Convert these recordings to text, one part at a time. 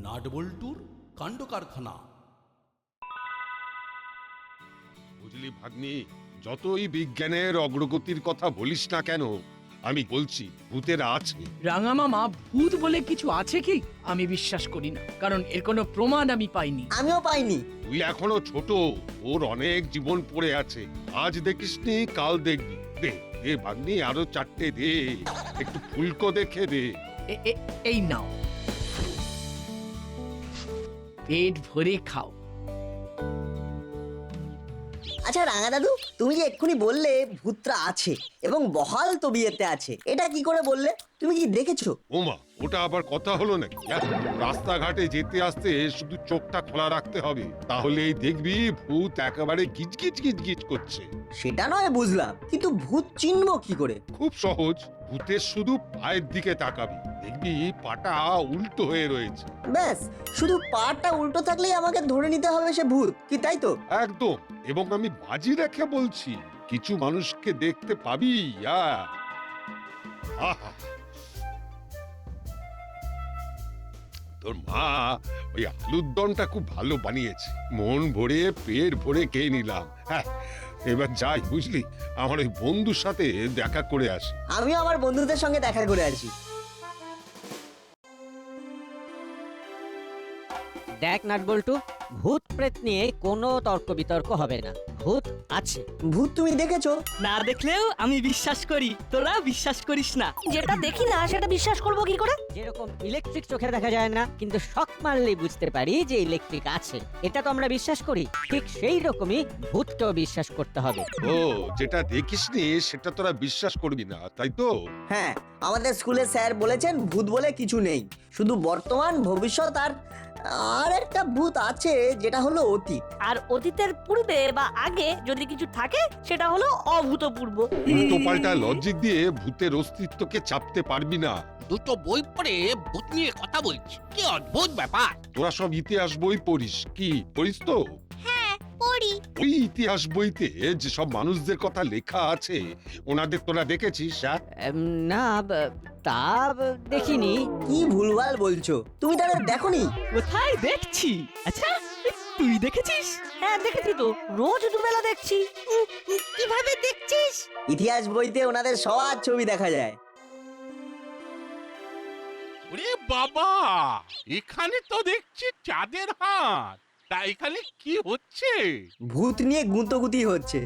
নাটবল্টুর কাণ্ড কারখানা। বুঝলি ভাগ্নি, যতই বিজ্ঞানের অগ্রগতির কথা বলিস না কেন, আমি বলছি ভূতেরা আছে। রাঙা মামা, ভূত বলে কিছু আছে কি? আমি বিশ্বাস করি না, কারণ এর কোনো প্রমাণ আমি পাইনি। আমিও পাইনি। তুই এখনো ছোট, ওর অনেক জীবন পড়ে আছে। আজ দেখিসনি, কাল দেখবি। দে দে ভাগ্নি, আরো 4টে দে, একটু ফুলকো দেখে দে। এই নাও, পেট ভরে খাও। আচ্ছা রাঙা দাদু, তুমি যে এক্ষুনি বললে ভূতরা আছে এবং বহাল তবিয়তে আছে, এটা কি করে বললে? তুমি কি দেখেছো? ওমা, ওটা আবার কথা হলো নাকি? রাস্তাঘাটে যেতে আসতে শুধু চোখটা খোলা রাখতে হবে, তাহলেই দেখবি ভূত একেবারে গিজগিজ গিজগিজ করছে। সেটা নয় বুঝলাম, কিন্তু ভূত চিনবো কি করে? খুব সহজ, ভূতের শুধু পায়ের দিকে তাকাবি, দেখবি পাটা উল্টো হয়ে রয়েছে। ব্যাস, শুধু পাটা উল্টো থাকলেই আমাকে ধরে নিতে হবে সে ভূত, কি তাই তো? একদম, এবং আমি বাজি রেখে বলছি, কিছু মানুষকে দেখতে পাবি। আহা, তোর মা ওই আলুর দমটা খুব ভালো বানিয়েছে, মন ভরে পেট ভরে খেয়ে নিলাম। হ্যাঁ, এবার যাই, বুঝলি, আমার ওই বন্ধুর সাথে দেখা করে আসি। আমিও আমার বন্ধুদের সঙ্গে দেখা করে আসি। দেখ নাটবল্টু, ভূত প্রেত নিয়ে কোনো তর্ক বিতর্ক হবে না। ভূত আছে। ভূত তুমি দেখেছো? না দেখলেও আমি বিশ্বাস করি, তোরা বিশ্বাস করিস না। যেটা দেখি না সেটা বিশ্বাস করবো কি করে? যেরকম ইলেকট্রিক চোখে দেখা যায় না, কিন্তু শক মারলেই বুঝতে পারি যে ইলেকট্রিক আছে, এটা তো আমরা বিশ্বাস করি। ঠিক সেই রকমই ভূতকেও বিশ্বাস করতে হবে। ও, যেটা দেখিসনি সেটা তোরা বিশ্বাস করবি না, তাই তো? হ্যাঁ, আমাদের স্কুলে স্যার বলেছেন ভূত বলে কিছু নেই, শুধু বর্তমান, ভবিষ্যৎ আর একটা ভূত আছে, যেটা হলো অতীত। আর অতীতের পূর্বে বা আগে যদি কিছু থাকে সেটা হলো অভূতপূর্ব। উল্টো পাল্টা লজিক দিয়ে ভূতের অস্তিত্বকে চাপতে পারবি না। দুটো বই পড়ে ভূত নিয়ে কথা বলছি, কি অদ্ভুত ব্যাপার। তোরা সব ইতিহাস বই পড়িস, কি পড়িস তো? পড়ি। ওই ইতিহাস বইতে যেসব মানুষদের কথা লেখা আছে, ওনাদের তোরা দেখেছিস? না, তা দেখিনি। কি ভুলভাল বলছো, তুমি তাদের দেখোনি? কোথায় দেখছি? আচ্ছা, তুই দেখেছিস? হ্যাঁ দেখেছি তো, রোজ দুবেলা দেখছি। কিভাবে দেখছিস? ইতিহাস বইতে ওনাদের সবার ছবি দেখা যায়। ওরে বাবা, এখানে তো দেখছি চাঁদের হাট। তা এখানে কি হচ্ছে? ভূত নিয়ে গুঁতোগুতি হচ্ছে।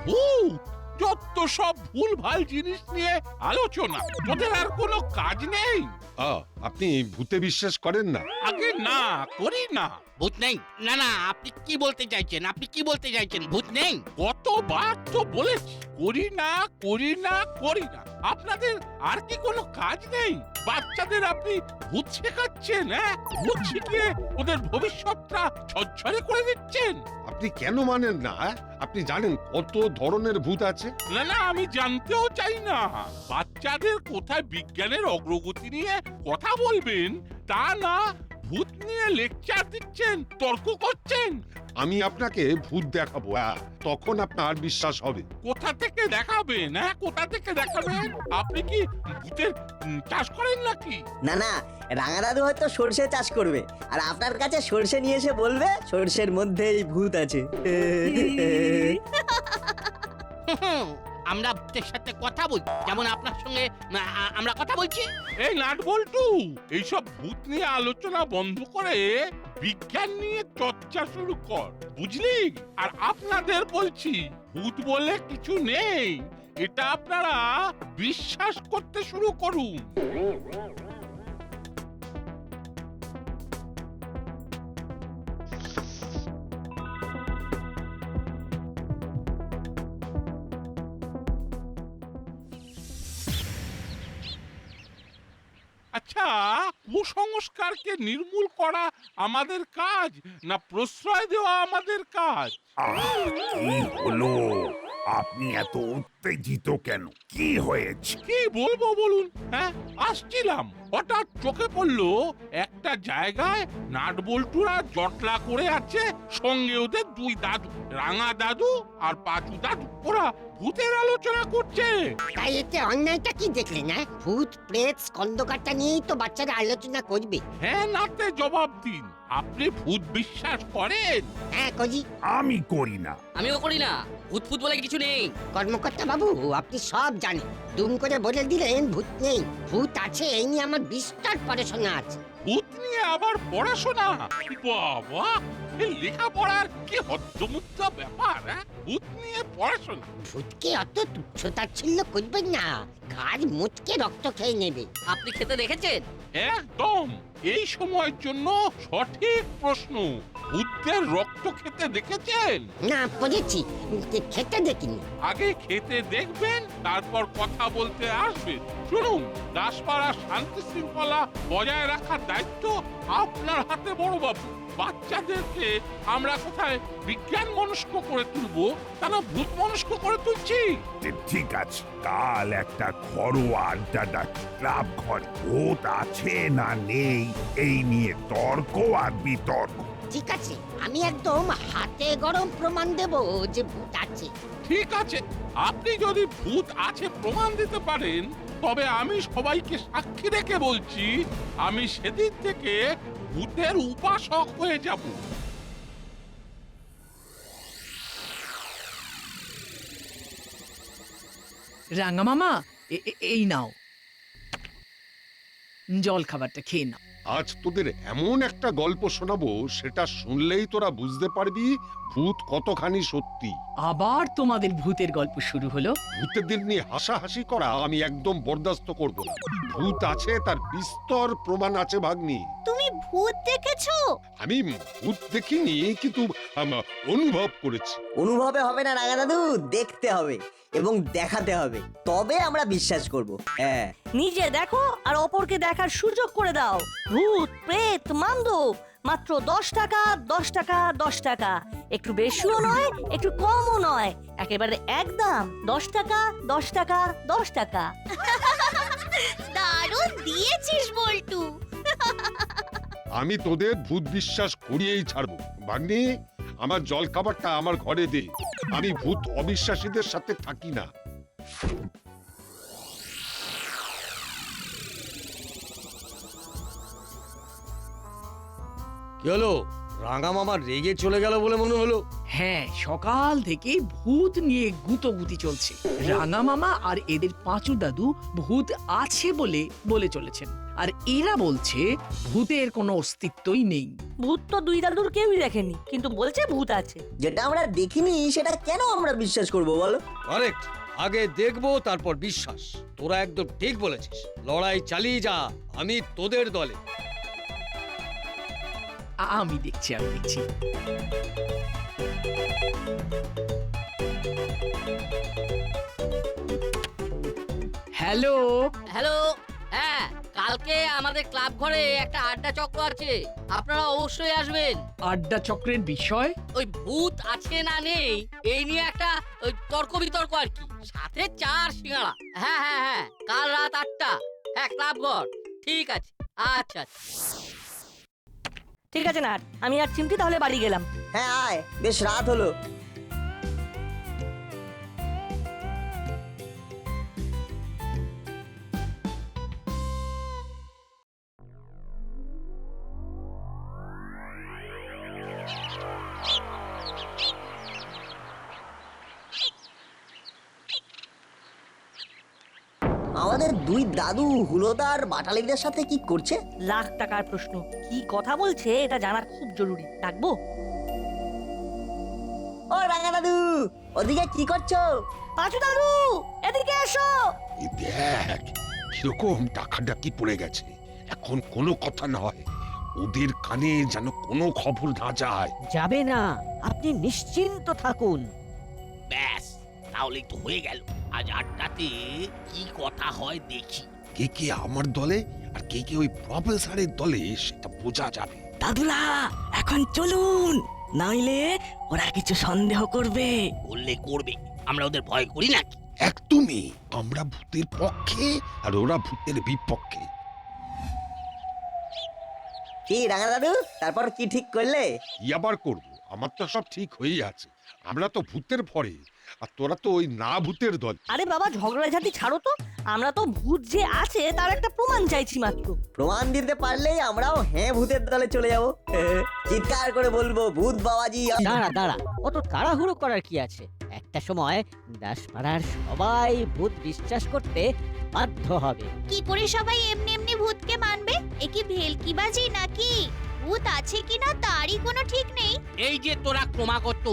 ভূত, যত সব ভুলভাল জিনিস নিয়ে আলোচনা, তোদের আর কোনো কাজ নেই? আপনি ভূতে বিশ্বাস করেন না? আগে না, করি না। ভূত নেই? না না, আপনি কি বলতে চাইছেন? আপনি কি বলতে চাইছেন? ভূত নেই? কতবার তো বলেছি, করি না, করি না, করি না। আপনাদের আর কি কোনো কাজ নেই? বাচ্চাদের আপনি ভূত শেখাচ্ছেন, হ্যাঁ? ভূত শিখিয়ে ওদের ভবিষ্যৎটা ঝরঝরে করে দিচ্ছেন। আপনি কেন মানেন না? আপনি জানেন কত ধরনের ভূত আছে? না না, আমি জানতেও চাই না। বাচ্চাদের কোথায় বিজ্ঞানের অগ্রগতি নিয়ে কথা বলবেন, তা না ভূত নিয়ে লেকচার দিচ্ছেন, তর্ক করছেন। আমি আপনাকে ভূত দেখাবো, তখন আপনার বিশ্বাস হবে। কোথা থেকে দেখাবেন? হ্যাঁ, কোথা থেকে দেখাবেন? আপনি কি ভূতের চাষ করেন নাকি? না না, রাঙা দাদু হয়তো সর্ষে চাষ করবে, আর আপনার কাছে সর্ষে নিয়ে এসে বলবে সর্ষের মধ্যেই ভূত আছে। আমরা ভূতের সাথে কথা বলছি, যেমন আপনার সঙ্গে আমরা কথা বলছি। এই নাটবল্টু, এইসব ভূত নিয়ে আলোচনা বন্ধ করে বিজ্ঞান নিয়ে চর্চা শুরু কর, বুঝলি? আর আপনাদের বলছি, ভূত বলে কিছু নেই, এটা আপনারা বিশ্বাস করতে শুরু করুন। আচ্ছা, কুসংস্কারকে নির্মূল করা আমাদের কাজ, না প্রশ্রয় দেওয়া আমাদের কাজ? কি হলো? আপনি এত উত্তেজিত কেন? কি হয়েছে? কি বলবো বলুন? হ্যাঁ, আসছিলাম, হঠাৎ চোখে পড়লো একটা জায়গায় নাটবল্টুরা জটলা করে আছে, সঙ্গে ওদের দুই দাদু, রাঙা দাদু আর পাঁচু দাদু। ওরা ভূতের আলোচনা করছে। তাই এতে অন্যায়টা কি দেখলেন? না ভূত প্রেত স্কন্দকাটা নিয়েই তো বাচ্চারা আলোচনা করবে। হ্যাঁ নাতে জবাব দিন, আপনি ভূত বিশ্বাস করেন? হ্যাঁ কজি। আমি করি না। আমিও করি না, ভূত ফুত বলে কিছু নেই। কর্মকর্তা বাবু, আপনি সব জানেন, দুম করে বলে দিলেন ভূত নেই। ভূত আছে এই নিয়ে আমার বিস্তর পড়াশোনা আছে। ভূত নিয়ে আবার পড়াশোনা? বাবা, এই লেখাপড়ার কি হদ্দমুদ্দা ব্যাপার! হ্যাঁ, ভূত নিয়ে পড়াশোনা? ভূতকে অত তুচ্ছতাচ্ছিল্য করবেন না, ঘাড় মুচকে রক্ত খেয়ে নেবে। আপনি খেতে দেখেছেন? একদম এই সময়ের জন্য সঠিক প্রশ্ন। ভূতদের রক্ত খেতে দেখেছেন? না, পড়েছি, খেতে দেখিনি। আগে খেতে দেখবেন, তারপর কথা বলতে আসবেন। শুনুন, দাসপাড়ার শান্তি শৃঙ্খলা বজায় রাখার দায়িত্ব আপনার হাতে বড়বাবু। বাচ্চাদেরকে আমরা কোথায় বিজ্ঞান মনস্ক করে তুলবো, তারা ভূত মনস্ক করে তুলছি। ঠিক আছে, কাল একটা ঘরোয়া আড্ডা ডাকি ক্লাব ঘর। ভূত আছে না নেই এই নিয়ে তর্ক আর বিতর্ক। ঠিক আছে, আমি একদম হাতে গরম প্রমাণ দেব যে ভূত আছে। ঠিক আছে, আপনি যদি ভূত আছে প্রমাণ দিতে পারেন, তবে আমি সবাইকে সাক্ষী রেখে বলছি, আমি সেদিন থেকে ভূতের উপাসক হয়ে যাব। রাঙা মামা, এই নাও, জল খাবারটা খেয়ে নাও। আজ তোদের এমন একটা গল্প শোনাবো, সেটা শুনলেই তোরা বুঝতে পারবি ভূত কতখানি সত্যি। আবার তোমাদের ভূতের গল্প শুরু হলো। ভূতেদের নিয়ে হাসাহাসি করা আমি একদম বরদাস্ত করব না। ভূত আছে, তার বিস্তর প্রমাণ আছে ভাগ্নি। তুমি ভূত দেখেছো? আমি ভূত দেখিনি, কিন্তু অনুভব করেছি। অনুভবে হবে না রাঙা দাদু, দেখতে হবে এবং দেখাতে হবে, তবে আমরা বিশ্বাস করব। হ্যাঁ, নিজে দেখো আর অপরকে দেখার সুযোগ করে দাও। ভূত প্রেত মান্দব মাত্র 10 টাকা, 10 টাকা, 10 টাকা। একটু বেশিও নয়, একটু কমও নয়, একেবারে একদম 10 টাকা, 10 টাকা, 10 টাকা। দারুণ দিয়েছিস বল্টু। আমি তোদের ভূত বিশ্বাস করিয়েই ছাড়বো। ভাগ্নি, আমার জল খাবারটা আমার ঘরে দে। আমি ভূত অবিশ্বাসীদের সাথে থাকি না। কি হলো? রাঙা মামা রেগে চলে গেল বলে মনে হলো। হ্যাঁ, সকাল থেকে ভূত নিয়ে গুতোগুতি চলছে। রাঙা মামা আর এদের পাঁচু দাদু ভূত আছে বলে চলেছেন, আর এরা বলছে ভূতের কোনো অস্তিত্বই নেই। ভূত তো দুই দাদুর কেউই দেখেনি, কিন্তু বলছে ভূত আছে। যেটা আমরা দেখিনি সেটা কেন আমরা বিশ্বাস করব বলো? কারেক্ট, আগে দেখবো তারপর বিশ্বাস। তোরা একদম ঠিক বলেছিস, লড়াই চালিয়ে যা, আমি তোদের দলে। আমি দেখছি। হ্যালো হ্যালো, হ্যাঁ, কালকে আমাদের ক্লাব ঘরে একটা আড্ডা চক্র আছে, আপনারা অবশ্যই আসবেন। আড্ডা চক্রের বিষয়? ওই ভূত আছে না নেই এই নিয়ে একটা ওই তর্ক বিতর্ক আর কি, সাথে 4 সিঙ্গাড়া। হ্যাঁ হ্যাঁ হ্যাঁ, কাল রাত 8টা। হ্যাঁ, ক্লাব ঘর। ঠিক আছে, আচ্ছা। ঠিক আছে না, আমি আর চিমটি তাহলে বাড়ি গেলাম। হ্যাঁ আয়, বেশ রাত হলো। আমাদের দুই দাদু হুলোদার বাটালিদের সাথে কি করছে? লাখ টাকার প্রশ্ন। কি কথা বলছে এটা জানা খুব জরুরি। ডাকবো? ও রাঙা দাদু, ওদিকে কি করছো? পাঁচু দাদু, এদিকে এসো। এই দেখ কিরকম ডাকাডাকি পড়ে গেছে। এখন কোনো কথা নয়, ওদের কানে যেন কোনো খবর না যায়। যাবে না, আপনি নিশ্চিন্ত থাকুন। ব্যাস, তাহলেই তো হয়ে গেল। আজ 8টাতে কি কথা হয় দেখি। কে কে আমার দলে আর কে কে ওই প্রফেসরের দলে সেটা বোঝা যাবে। দাদুরা, এখন চলুন, নইলে ওরা কিছু সন্দেহ করবে। বললে করবে, আমরা ওদের ভয় করি নাকি? একদমই, আমরা ভূতের পক্ষে আর ওরা ভূতের বিপক্ষে। কি রাঙা দাদু, তারপর কি ঠিক করলে? কি আবার করবো, আমার তো সব ঠিক হয়েই আছে। আমরা তো ভূতের ভরে, আর তোরা তো ওই না ভূতের দল। আরে বাবা, ঝগড়াঝাটি ছাড়ো তো। আমরা তো ভূত যে আছে তার একটা প্রমাণ চাইছি মাত্র। প্রমাণ দিতে পারলেই আমরাও হ্যাঁ ভূতের দলে চলে যাব। চিৎকার করে বলবো, ভূত বাবাজি। দাঁড়া দাঁড়া, অত তাড়াহুড়ো করার কি আছে? একটা সময় দাসপাড়ার সবাই ভূত বিশ্বাস করতে বাধ্য হবে। কি করে সবাই এমনি এমনি ভূতকে মানবে? এ কি ভেলকিবাজি নাকি? ভূত আছে কিনা তারই কোনো ঠিক নেই। এই যে তোরা ক্রমাগত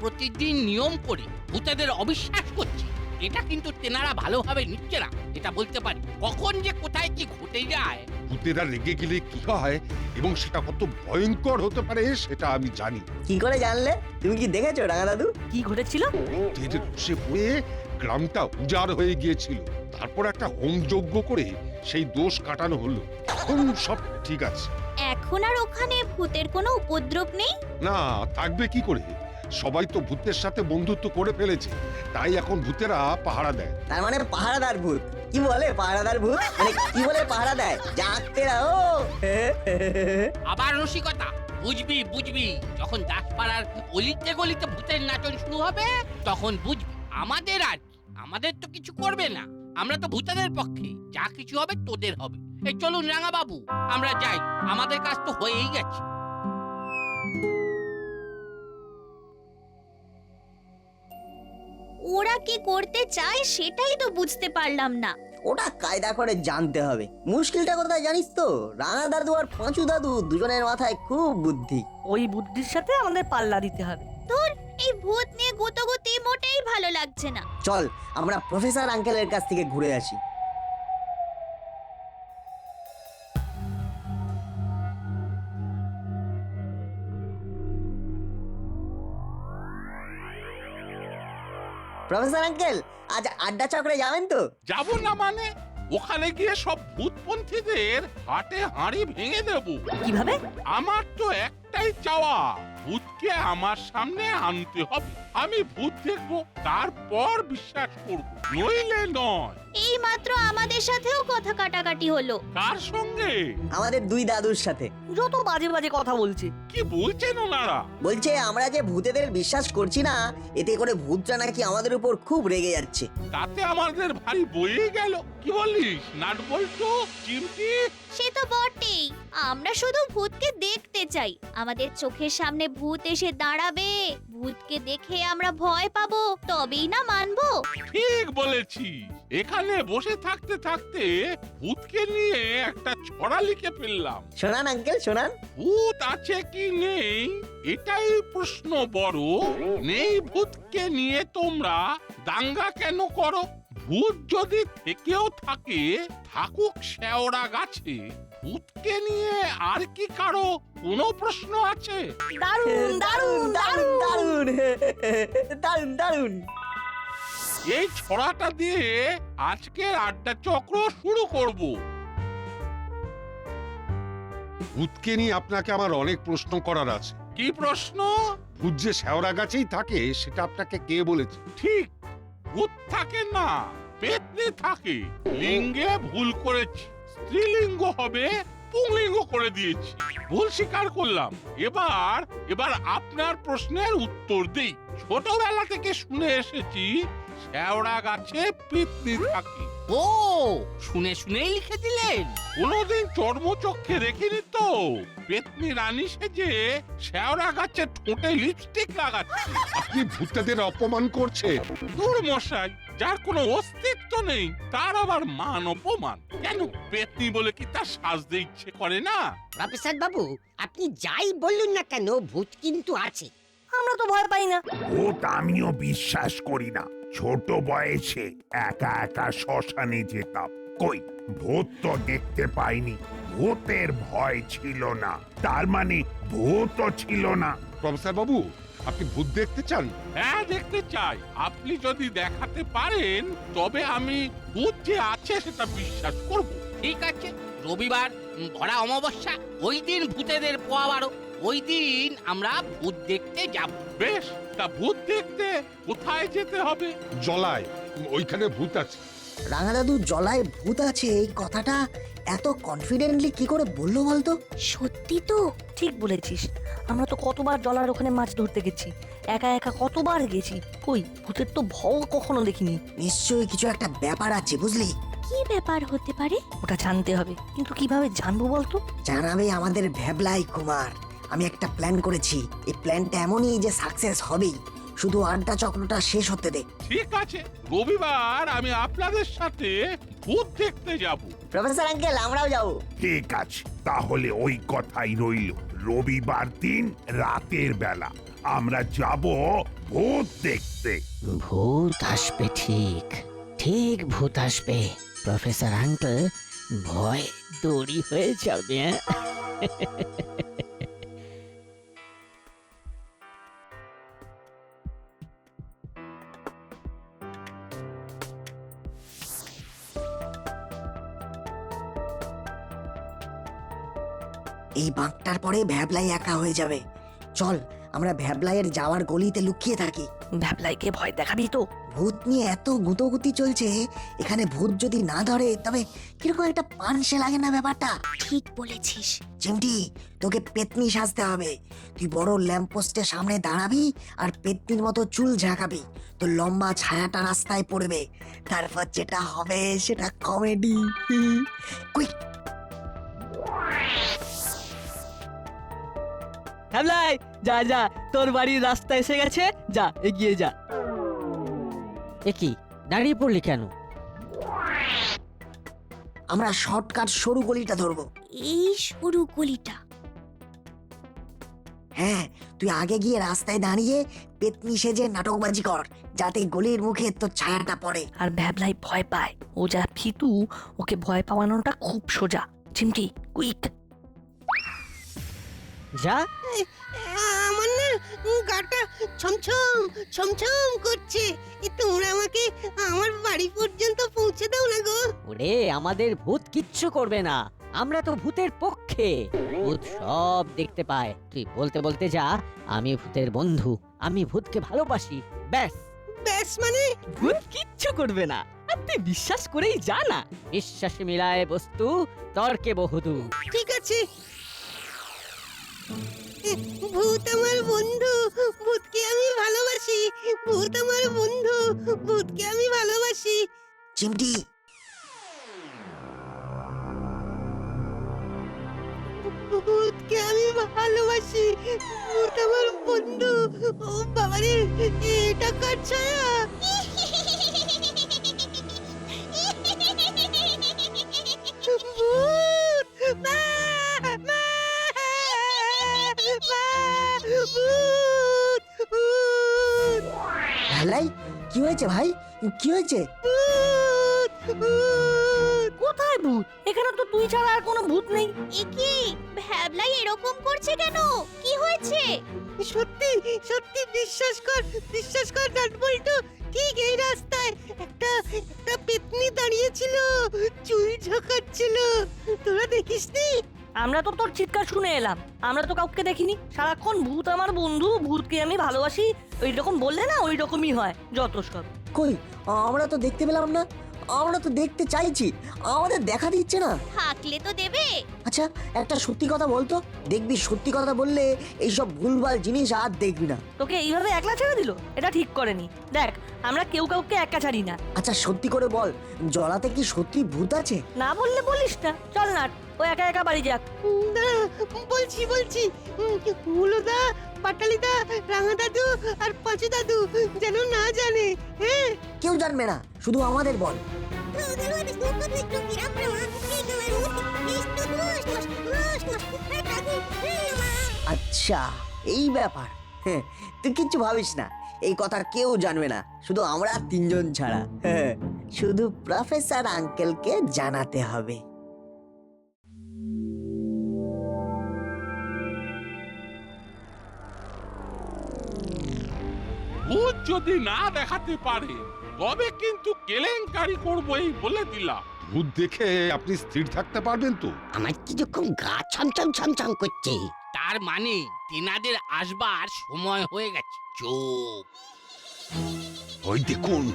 প্রতিদিন নিয়ম করে ভূতেদের অবিশ্বাস করছিস, এটা কিন্তু তেনারা ভালোভাবে নিচ্ছে না, এটা বলতে পারি। কখন যে কোথায় কি ঘটে যায়। ভূতেরা রেগে গেলে কি হয় এবং সেটা কত ভয়ঙ্কর হতে পারে সেটা আমি জানি। কি করে জানলে? তুমি কি দেখেছো রাঙা দাদু? কি ঘটেছিল? ভূতের বসে পড়ে গ্রামটা উজাড় হয়ে গিয়েছিল। তারপর একটা হোম যজ্ঞ করে সেই দোষ কাটানো হলো। এখন সব ঠিক আছে। এখন আর ওখানে ভূতের কোনো উপদ্রব নেই? না, থাকবে কি করে? সবাই তো ভূতের সাথে বন্ধুত্ব করে ফেলেছে, তাই এখন ভূতেরা পাহারা দেয়। তার মানে পাহারাদার ভূত? কি বলে পাহারাদার ভূত? মানে কি বলে পাহারা দেয়? জাগতে রাও। আবার রসিকতা, বুঝবি বুঝবি, যখন দাসপাড়ার অলিতে গলিতে ভূতের নাচন শুরু হবে তখন বুঝবি। আমাদের আর কি, আমাদের তো কিছু করবে না, আমরা তো ভূতেদের পক্ষে। যা কিছু হবে তোদের হবে। এই চলুন রাঙা বাবু, আমরা যাই, আমাদের কাজ তো হয়েই গেছে। ওরা কি করতে চায় সেটাই তো বুঝতে পারলাম না। ওটা কায়দা করে জানতে হবে। মুশকিলটা কোথায় জানিস তো? রাঙা দাদু আর পাঁচু দাদু দুজনের মাথায় খুব বুদ্ধি। ওই বুদ্ধির সাথে আমাদের পাল্লা দিতে হবে। ধুর, এই ভূত নিয়ে গুতোগুতি মোটেই ভালো লাগছে না। চল আমরা প্রফেসর আঙ্কেলের কাছ থেকে ঘুরে আসি। প্রফেসর আঙ্কেল, আজ আড্ডা চক্রে যাবেন তো? যাব না মানে? ওখানে গিয়ে সব ভূতপন্থীদের হাটে হাঁড়ি ভেঙে দেব। কিভাবে? আমার তো একটাই চাওয়া, ভূতকে আমার সামনে আনতে হবে। আমি ভূত দেখবো, তারপর বিশ্বাস করব, নইলে নয়। এই মাত্র আমাদের সাথেও কথা কাটাকাটি হলো। কার সঙ্গে? আমাদের দুই দাদুর সাথে। যত বাজে বাজে কথা বলছে। কি বলছেন ওনারা? বলছে আমরা যে ভূতেদের বিশ্বাস করছি না, এতে করে ভূতরা নাকি আমাদের উপর খুব রেগে যাচ্ছে। তাতে আমাদের ভারী বয়ে গেল। কি বলিস নাট বল্টু, চিমটি? সে তো বটেই, আমরা শুধু ভূতকে দেখতে চাই। আমাদের চোখের সামনে ভূত এসে দাঁড়াবে, ভূতকে দেখে আমরা ভয় পাবো, তবেই না মানবো। ঠিক বলেছিস। এখানে বসে থাকতে থাকতে ভূতকে নিয়ে একটা ছড়া লিখে ফেললাম। শোনান আঙ্কেল, শোনান। ভূত আছে কি নেই এটাই প্রশ্ন বড়, নেই ভূতকে নিয়ে তোমরা দাঙ্গা কেন করো? ভূত যদি থেকেও থাকে, থাকুক শেওড়া গাছে। ভূতকে নিয়ে আর কি কারো কোনো প্রশ্ন আছে? দারুণ দারুণ দারুণ দারুণ দারুণ দারুণ। এই ছড়াটা দিয়ে আজকের আড্ডা চক্র শুরু করব। ভূতকে নিয়ে আপনাকে আমার অনেক প্রশ্ন করার আছে। কি প্রশ্ন? ভূত যে শেওড়া গাছেই থাকে সেটা আপনাকে কে বলেছে? ঠিক, ভূত থাকে না, পেতনি থাকে। লিঙ্গে ভুল করেছি, স্ত্রীলিঙ্গ হবে পুংলিঙ্গ করে দিয়েছি। ভুল স্বীকার করলাম। এবার আপনার প্রশ্নের উত্তর দেই। ছোটবেলা থেকে শুনে এসেছি শেওড়া গাছে পেতনি থাকে। ও, শুনে শুনেই লিখে দিলেন? কোনোদিন চর্মচক্ষে দেখিনি তো। পেতনি রানী সেজে শেওড়া গাছে ঠোঁটে লিপস্টিক লাগাচ্ছে। আপনি ভূতেদের অপমান করছেন। দূর মশাই, যার কোনো অস্তিত্ব নেই তার আবার মান অপমান কেন? পেতনি বলে কি তার সাজতে ইচ্ছে করে না? প্রফেসর বাবু, আপনি যাই বলুন না কেন, ভূত কিন্তু আছে। আমরা তো ভয় পাই না। ভূত আমিও বিশ্বাস করি না। ছোট বয়সে একা একা শ্মশানে যেতাম, কই ভূত তো দেখতে পাইনি। ভূতের ভয় ছিল না, তার মানে ভূতও ছিল না। প্রফেসর বাবু, আপনি ভূত দেখতে চান? হ্যাঁ, দেখতে চাই। আপনি যদি দেখাতে পারেন তবে আমি ভূত যে আছে সেটা বিশ্বাস করব। ঠিক আছে, রবিবার ভরা অমাবস্যা, ওই দিন ভূতেদের পোয়াবারো, ওই দিন আমরা ভূত দেখতে যাব। বেশ, তা ভূত দেখতে কোথায় যেতে হবে? জলায়। ওইখানে ভূত আছে। রাঙা দাদু জলায় ভূত আছে এই কথাটা এত কনফিডেন্টলি কি করে বললো বলতো? সত্যি তো? ঠিক বলেছিস, আমরা তো কতবার জলার ওখানে মাছ ধরতে গেছি, একা একা কতবার গেছি, কই ভূতের তো ভয় কখনো দেখিনি। নিশ্চয়ই কিছু একটা ব্যাপার আছে, বুঝলি? কি ব্যাপার হতে পারে? ওটা জানতে হবে, কিন্তু কিভাবে জানবো বলতো? জানাবে আমাদের ভ্যাবলাই কুমার। আমি একটা প্ল্যান করেছি, এই প্ল্যানটা এমনই যে সাকসেস হবেই, শুধু আড্ডা চক্রটা শেষ হতে দে। ঠিক আছে, রবিবার আমি আপনাদের সাথে ভূত দেখতে যাব। প্রফেসর আঙ্কেল, আমরাও যাবো। ঠিক আছে, তাহলে ওই কথাই রইল। রবিবার দিন রাতের বেলা আমরা যাব ভূত দেখতে। ভূত আসবে, ঠিক ঠিক ভূত আসবে। প্রফেসর আঙ্কেল ভয় দড়ি হয়ে যাবে। এই বাঁকটার পরে ভ্যাবলাই একা হয়ে যাবে। চল আমরা ভ্যাবলাইয়ের যাওয়ার গলিতে লুকিয়ে থাকি। ভ্যাবলাইকে ভয় দেখাবি তো? ভূত নিয়ে এত গুতোগুতি চলছে, এখানে ভূত যদি না ধরে তবে কিরকম একটা পানসে লাগে না ব্যাপারটা? ঠিক বলেছিস। চিমটি, তোকে পেতনি সাজতে হবে। তুই বড় ল্যাম্পপোস্টের সামনে দাঁড়াবি আর পেতনির মতো চুল ঝাঁকাবি, তো লম্বা ছায়াটা রাস্তায় পড়বে। তারপর যেটা হবে সেটা কমেডি। কুইক! ভ্যাবলাই, যা যা, তোর বাড়ির রাস্তা এসে গেছে, যা এগিয়ে যা। এ কি, দাঁড়িয়ে পড়লি কেন? আমরা শর্টকাট সরু গলিটা ধরবো। এই সরু গলিটা? হ্যাঁ, তুই আগে গিয়ে রাস্তায় দাঁড়িয়ে পেতনি সেজে নাটকবাজি কর, যাতে গলির মুখে তোর ছায়াটা পড়ে। আর ভ্যাবলাই ভয় পায়, ও যা ফিতু, ওকে ভয় পাওয়ানোটা খুব সোজা। চিমটি, কুইক! যা। আমার না গাটা ছমছম ছমছম করছে, তোমরা আমাকে আমার বাড়ি পর্যন্ত পৌঁছে দাও না গো। ওরে, আমাদের ভূত কিচ্ছু করবে না, আমরা তো ভূতের পক্ষে। ভূত সব দেখতে পায়। তুই বলতে বলতে যা, আমি ভূতের বন্ধু, আমি ভূতকে ভালোবাসি, ব্যাস। ব্যাস মানে? ভূত কিচ্ছু করবে না, আর তুই বিশ্বাস করেই যা না। বিশ্বাসে মিলায় বস্তু, তর্কে বহুদূর। ঠিক আছে, ভূত আমার বন্ধু, ভূতকে আমি ভালোবাসি। ভূত আমার বন্ধু, ভূতকে আমি ভালোবাসি। চিমটি, ভূতকে আমি ভালোবাসি, ভূত আমার বন্ধু। ও বাবারে, এটা কার ছায়া? ভূত! মা! মা! মা! ভূত! ভূত! ভ্যাবলাই, কি হয়েছে ভাই? কি হয়েছে? ভূত! ভূত! কোথায় ভূত? এখানে তো তুই ছাড়া আর কোনো ভূত নেই। এ কি, ভ্যাবলাই এরকম করছে কেন? কি হয়েছে? সত্যি সত্যি বিশ্বাস কর নাটবল্টু, ঠিক এই রাস্তায় একটা পেতনি দাঁড়িয়েছিল, চুল ঝোঁকাচ্ছিল। তোরা দেখিসনি? আমরা তো তোর চিৎকার শুনে এলাম, আমরা তো কাউকে দেখিনি। সারাক্ষণ ভূত আমার বন্ধু, ভূতকে আমি ভালোবাসি, ওই রকম বললে না ওই রকমই হয় যত সব। কই, আমরা তো দেখতে পেলাম না। আমরা তো দেখতে চাইছি, আমাদের দেখা দিচ্ছে না। থাকলে তো দেবে। আচ্ছা, একটা সত্যি কথা বলতো, দেখবি সত্যি কথা বললে এইসব ভুলভাল জিনিস আর দেখবি না। তোকে এইভাবে একলা ছেড়ে দিল, এটা ঠিক করেনি। দেখ, আমরা কেউ কাউকে একা ছাড়ি না। আচ্ছা সত্যি করে বল, জলাতে কি সত্যি ভূত আছে? না বললে বলিস না, চল না, ও একা একা বাড়ি যাক। বলছি হুলোদা, পাটালিদা, রাঙা দাদু আর পাঁচু দাদু যেন না জানে। হ্যাঁ, কেউ জানবে না, শুধু আমাদের বল। আচ্ছা, এই ব্যাপার। হ্যাঁ, তুই কিচ্ছু ভাবিস না, এই কথা কেউ জানবে না, শুধু আমরা তিনজন ছাড়া। হ্যাঁ, শুধু প্রফেসর আঙ্কেলকে জানাতে হবে। ভূত যদি না দেখাতে পারে তবে কিন্তু কেলেঙ্কারি করবো, এই বলে দিলাম। ভূত দেখে আপনি স্থির থাকতে পারবেন তো? আমার কিরকম গা ছমছম ছমছম করছে। তার মানে তেনাদের আসবার সময় হয়ে গেছে। চুপ। ওই দেখুন,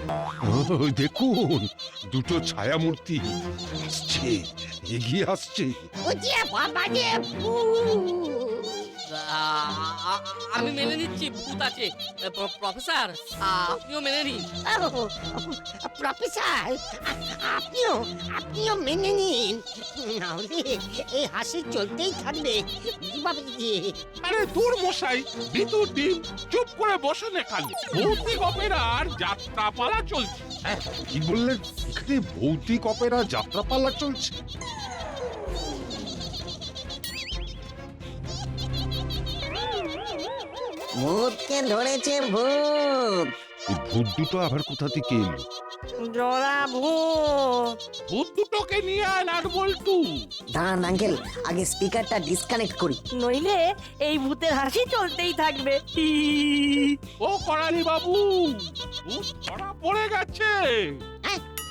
ওই দেখুন, দুটো ছায়ামূর্তি আসছে, এগিয়ে আসছে। আমি মেনে নিচ্ছি ভূত আছে। প্রফেসর, আপনিও মেনে নিন। প্রফেসর, আপনিও মেনে নিন, নাহলে এই হাসি চলতেই থাকবে। আরে দূর মশাই, ভিতর দিন, চুপ করে বসুন এখানে। ভৌতিক অপেরার যাত্রাপালা চলছে। কি বললেন? এখানে ভৌতিক অপেরা যাত্রাপালা চলছে? ভূতকে ধরেছে ভূত। এই ভূত দুটো আবার কোথা থেকে এলো? জরা ভূত। ভূত দুটোকে নিয়ে আয় নাটবল্টু। দাঁড়ান আঙ্কেল, আগে স্পিকারটা ডিসকানেক্ট করি। নইলে এই ভূতের হাসি চলতেই থাকবে। ও করালি বাবু, ভূত ধরা পড়ে গেছে।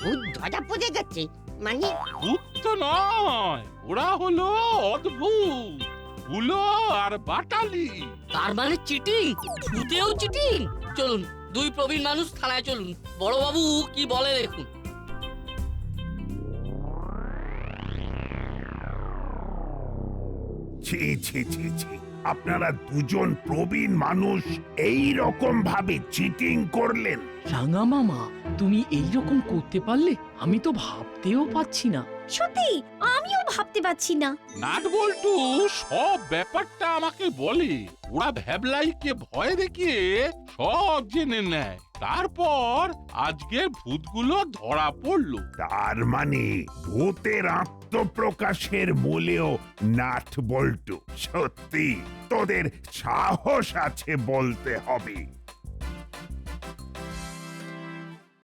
ভূত ধরা পড়ে গেছে মানে? ভূত তো নয়, ওরা হলো অদ্ভুত, হুলো আর বাটালি। তার মানে চিটিং, ভূতেও চিটিং। চলুন, দুই প্রবীণ মানুষ থানায় চলুন, বড়বাবু কি বলে দেখুন। ছি ছি ছি ছি, আপনারা দুজন প্রবীণ মানুষ এই রকম ভাবে চিটিং করলেন? রাঙা মামা, তুমি এইরকম করতে পারলে? আমি তো ভাবতেও পাচ্ছি না। সত্যি আমিও ভাবতে পারছি না। নাটবল্টু সব ব্যাপারটা আমাকে বলে। ওরা ভ্যাবলাইকে ভয় দেখিয়ে সব জেনে নেয়, তারপর আজকের ভূতগুলো ধরা পড়লো। তার মানে ভূতের আত্মপ্রকাশের মূলেও নাট বল্টু। সত্যি তোদের সাহস আছে বলতে হবে।